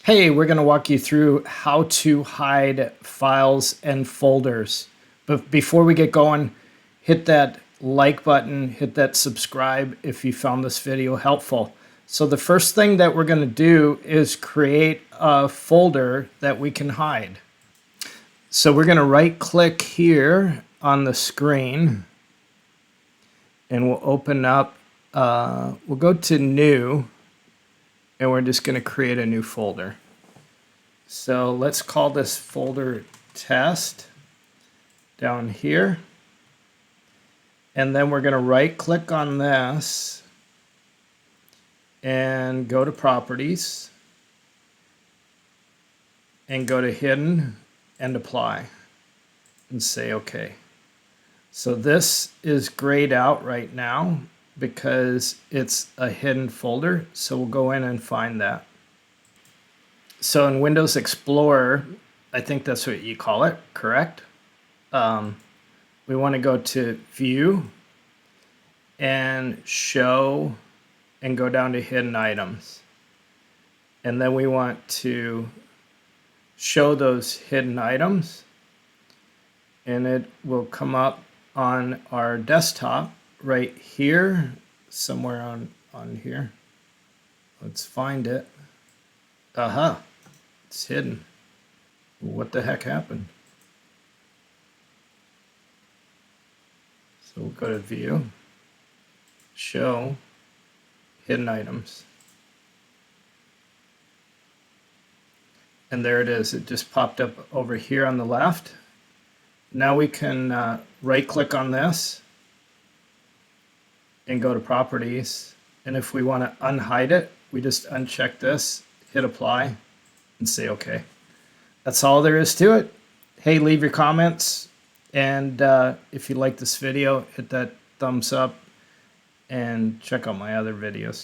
Hey, we're going to walk you through how to hide files and folders. But before we get going, hit that like button, hit that subscribe if you found this video helpful. So the first thing that we're going to do is create a folder that we can hide. So we're going to right click here on the screen and we'll open up, we'll go to new, and we're just going to create a new folder. So let's call this folder test down here. And then we're going to right click on this and go to properties and go to hidden and apply and say OK. So this is grayed out right now because it's a hidden folder. So we'll go in and find that. So in Windows Explorer, I think that's what you call it, correct? We want to go to View and Show and go down to Hidden Items. And then we want to show those hidden items. And it will come up on our desktop right here, somewhere on here. Let's find it. Aha, it's hidden. What the heck happened? So we'll go to View, Show, Hidden Items. And there it is. It just popped up over here on the left. Now we can right click on this and go to Properties. And if we want to unhide it, we just uncheck this, hit apply, and say OK. That's all there is to it. Hey, leave your comments. And if you like this video, hit that thumbs up and check out my other videos.